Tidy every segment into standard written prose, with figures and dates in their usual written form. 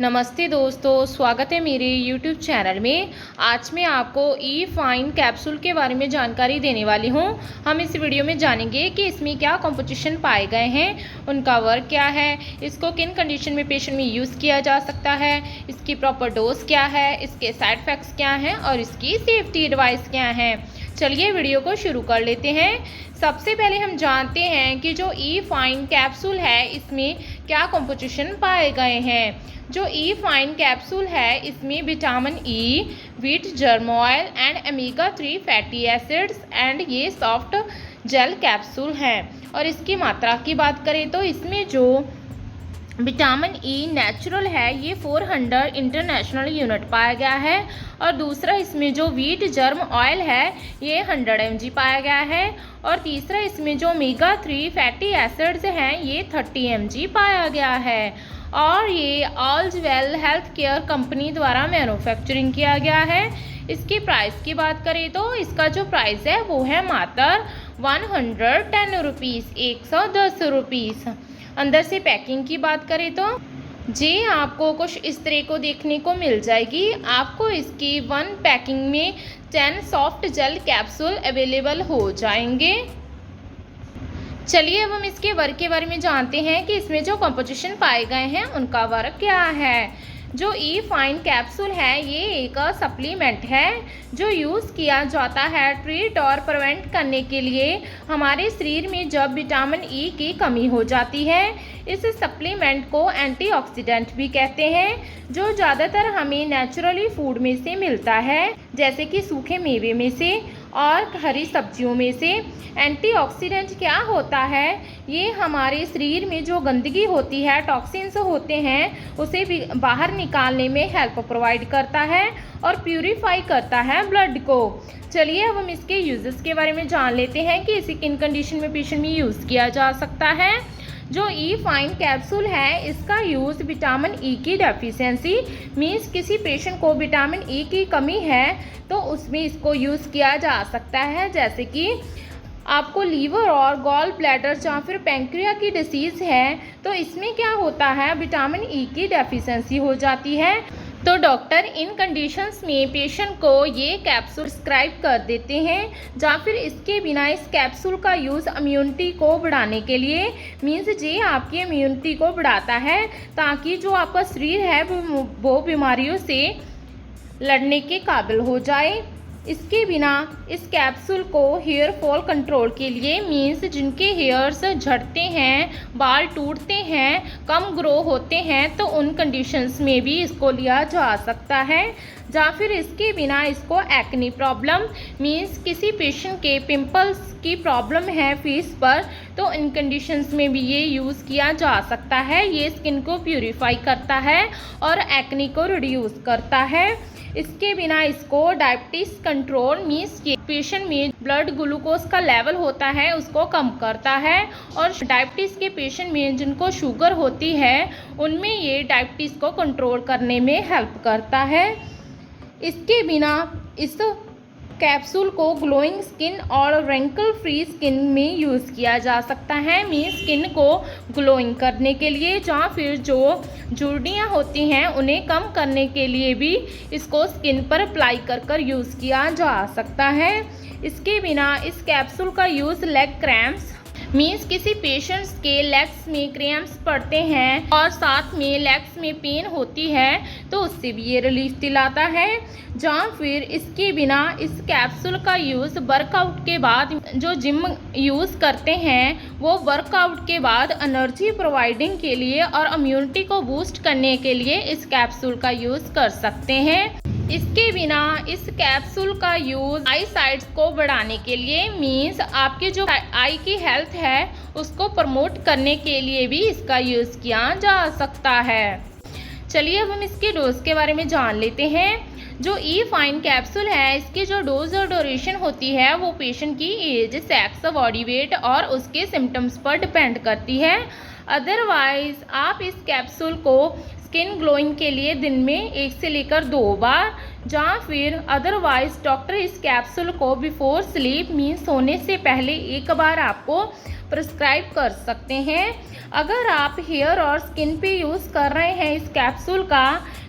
नमस्ते दोस्तों, स्वागत है मेरे YouTube चैनल में। आज मैं आपको ई फाइन कैप्सूल के बारे में जानकारी देने वाली हूँ। हम इस वीडियो में जानेंगे कि इसमें क्या कंपोजिशन पाए गए हैं, उनका वर्क क्या है, इसको किन कंडीशन में पेशेंट में यूज़ किया जा सकता है, इसकी प्रॉपर डोज क्या है, इसके साइड इफ़ेक्ट्स क्या हैं और इसकी सेफ्टी एडवाइस क्या है। चलिए वीडियो को शुरू कर लेते हैं। सबसे पहले हम जानते हैं कि जो ई फाइन कैप्सूल है इसमें क्या कंपोजिशन पाए गए हैं। जो ई फाइन कैप्सूल है इसमें vitamin E, wheat germ oil and omega 3 fatty acids and ये सॉफ्ट जेल कैप्सूल हैं। और इसकी मात्रा की बात करें तो इसमें जो विटामिन ई नेचुरल है ये 400 इंटरनेशनल यूनिट पाया गया है और दूसरा इसमें जो व्हीट जर्म ऑयल है ये 100 mg पाया गया है और तीसरा इसमें जो ओमेगा 3 फैटी एसिड्स हैं ये 30 mg पाया गया है और ये ऑल्जवेल हेल्थ केयर कंपनी द्वारा मैन्युफैक्चरिंग किया गया है। इसकी प्राइस की बात करें तो इसका जो प्राइस है वो है मात्र 110 रुपीज़, 110 रुपीज़। अंदर से पैकिंग की बात करें तो जी आपको कुछ इस तरह को देखने को मिल जाएगी। आपको इसकी 1 पैकिंग में 10 सॉफ्ट जेल कैप्सूल अवेलेबल हो जाएंगे। चलिए अब हम इसके वर्क के बारे में जानते हैं कि इसमें जो कंपोजिशन पाए गए हैं उनका वर्क क्या है। जो ई फाइन कैप्सूल है ये एक सप्लीमेंट है जो यूज़ किया जाता है ट्रीट और प्रिवेंट करने के लिए हमारे शरीर में जब विटामिन ई की कमी हो जाती है। इस सप्लीमेंट को एंटीऑक्सीडेंट भी कहते हैं जो ज़्यादातर हमें नेचुरली फूड में से मिलता है जैसे कि सूखे मेवे में से और हरी सब्जियों में से। एंटीऑक्सीडेंट क्या होता है, ये हमारे शरीर में जो गंदगी होती है, टॉक्सिन्स होते हैं, उसे भी बाहर निकालने में हेल्प प्रोवाइड करता है और प्यूरिफाई करता है ब्लड को। चलिए अब हम इसके यूजेस के बारे में जान लेते हैं कि इसे किन कंडीशन में पेशेंट में यूज़ किया जा सकता है। जो ई फाइन कैप्सूल है इसका यूज़ विटामिन ई की डेफिशिएंसी मीन्स किसी पेशेंट को विटामिन ई की कमी है तो उसमें इसको यूज़ किया जा सकता है। जैसे कि आपको लीवर और गॉल ब्लैडर या फिर पैंक्रिया की डिसीज़ है तो इसमें क्या होता है विटामिन ई की डेफिशिएंसी हो जाती है तो डॉक्टर इन कंडीशंस में पेशेंट को ये कैप्सूल प्रिस्क्राइब कर देते हैं या फिर इसके बिना इस कैप्सूल का यूज़ इम्यूनिटी को बढ़ाने के लिए मीन्स ये आपकी इम्यूनिटी को बढ़ाता है ताकि जो आपका शरीर है वो बीमारियों से लड़ने के काबिल हो जाए। इसके बिना इस कैप्सूल को हेयर फॉल कंट्रोल के लिए मीन्स जिनके हेयर्स झड़ते हैं, बाल टूटते हैं, कम ग्रो होते हैं तो उन कंडीशंस में भी इसको लिया जा सकता है। या फिर इसके बिना इसको एक्ने प्रॉब्लम मीन्स किसी पेशेंट के पिंपल्स की प्रॉब्लम है फेस पर तो इन कंडीशंस में भी ये यूज़ किया जा सकता है। ये स्किन को प्यूरिफाई करता है और एक्ने को रिड्यूस करता है। इसके बिना इसको डायबिटीज़ कंट्रोल मीन्स ये पेशेंट में ब्लड ग्लूकोज का लेवल होता है उसको कम करता है और डायबिटीज़ के पेशेंट में जिनको शुगर होती है उनमें ये डायबिटीज़ को कंट्रोल करने में हेल्प करता है। इसके बिना इस कैप्सूल को ग्लोइंग स्किन और रिंकल फ्री स्किन में यूज़ किया जा सकता है मीन्स स्किन को ग्लोइंग करने के लिए या फिर जो झुर्रियाँ होती हैं उन्हें कम करने के लिए भी इसको स्किन पर अप्लाई कर यूज़ किया जा सकता है। इसके बिना इस कैप्सूल का यूज़ लेग क्रैम्प्स मीन्स किसी पेशेंट्स के लेग्स में क्रैम्प्स पड़ते हैं और साथ में लेग्स में पेन होती है तो उससे भी ये रिलीफ दिलाता है। या फिर इसके बिना इस कैप्सूल का यूज़ वर्कआउट के बाद जो जिम यूज़ करते हैं वो वर्कआउट के बाद एनर्जी प्रोवाइडिंग के लिए और इम्यूनिटी को बूस्ट करने के लिए इस कैप्सूल का यूज़ कर सकते हैं। इसके बिना इस कैप्सूल का यूज़ आई साइट्स को बढ़ाने के लिए मीन्स आपकी जो आई की हेल्थ है उसको प्रमोट करने के लिए भी इसका यूज़ किया जा सकता है। चलिए अब हम इसकी डोज के बारे में जान लेते हैं। जो ई फाइन कैप्सूल है इसकी जो डोज और ड्यूरेशन होती है वो पेशेंट की एज, सेक्स, बॉडी वेट और उसके सिम्टम्स पर डिपेंड करती है। अदरवाइज आप इस कैप्सूल को स्किन ग्लोइंग के लिए दिन में 1 से लेकर 2 बार या फिर अदरवाइज डॉक्टर इस कैप्सूल को बिफोर स्लीप मीन्स सोने से पहले एक बार आपको प्रिस्क्राइब कर सकते हैं। अगर आप हेयर और स्किन पे यूज़ कर रहे हैं इस कैप्सूल का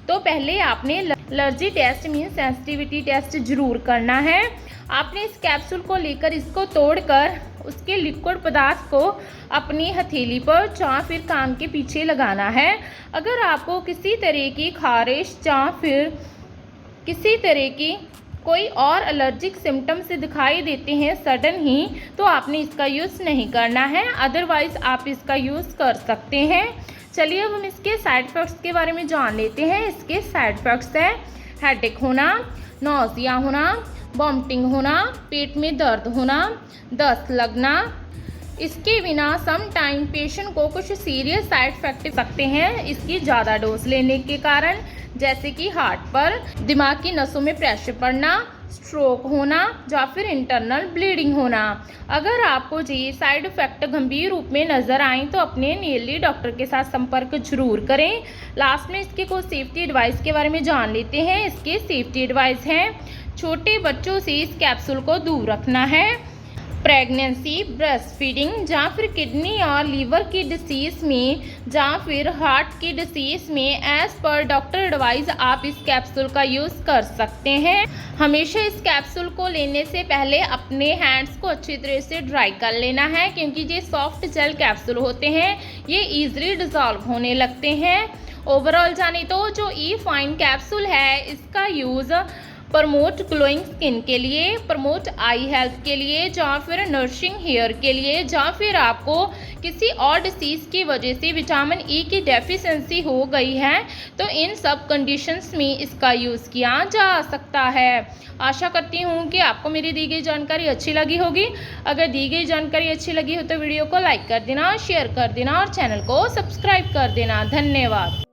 तो पहले आपने allergy test means sensitivity test जरूर करना है। आपने इस कैप्सूल को लेकर इसको तोड़कर उसके लिक्विड पदार्थ को अपनी हथेली पर या फिर कान के पीछे लगाना है। अगर आपको किसी तरह की खारिश या फिर किसी तरह की कोई और एलर्जिक सिम्टम से दिखाई देते हैं सडन ही, तो आपने इसका यूज़ नहीं करना है, अदरवाइज़ आप इसका यूज़ कर सकते हैं। चलिए अब हम इसके साइड इफ़ेक्ट्स के बारे में जान लेते हैं। इसके साइड इफ़ेक्ट्स हैं हेडेक होना, नौजिया होना, वॉमिटिंग होना, पेट में दर्द होना, दस्त लगना। इसके बिना सम टाइम पेशेंट को कुछ सीरियस साइड इफेक्ट हो सकते हैं इसकी ज़्यादा डोज लेने के कारण, जैसे कि हार्ट पर, दिमाग की नसों में प्रेशर पड़ना, स्ट्रोक होना या फिर इंटरनल ब्लीडिंग होना। अगर आपको ये साइड इफ़ेक्ट गंभीर रूप में नज़र आए तो अपने नियरली डॉक्टर के साथ संपर्क जरूर करें। लास्ट में इसके कुछ सेफ्टी एडवाइस के बारे में जान लेते हैं। इसके सेफ्टी एडवाइस हैं, छोटे बच्चों से इस कैप्सूल को दूर रखना है। प्रेगनेंसी, ब्रेस्ट फीडिंग या फिर किडनी और लीवर की डिसीज़ में या फिर हार्ट की डिसीज़ में एज पर डॉक्टर एडवाइस आप इस कैप्सूल का यूज़ कर सकते हैं। हमेशा इस कैप्सूल को लेने से पहले अपने हैंड्स को अच्छी तरह से ड्राई कर लेना है, क्योंकि ये सॉफ्ट जेल कैप्सूल होते हैं, ये ईजिली डिज़ोल्व होने लगते हैं। ओवरऑल जाने तो जो ई फाइन कैप्सूल है इसका यूज़ प्रमोट ग्लोइंग स्किन के लिए, प्रमोट आई हेल्थ के लिए, या फिर नरिशिंग हेयर के लिए, या फिर आपको किसी और डिसीज़ की वजह से विटामिन ई की डेफिशिएंसी हो गई है तो इन सब कंडीशंस में इसका यूज़ किया जा सकता है। आशा करती हूँ कि आपको मेरी दी गई जानकारी अच्छी लगी होगी। अगर दी गई जानकारी अच्छी लगी हो तो वीडियो को लाइक कर देना, शेयर कर देना और चैनल को सब्सक्राइब कर देना। धन्यवाद।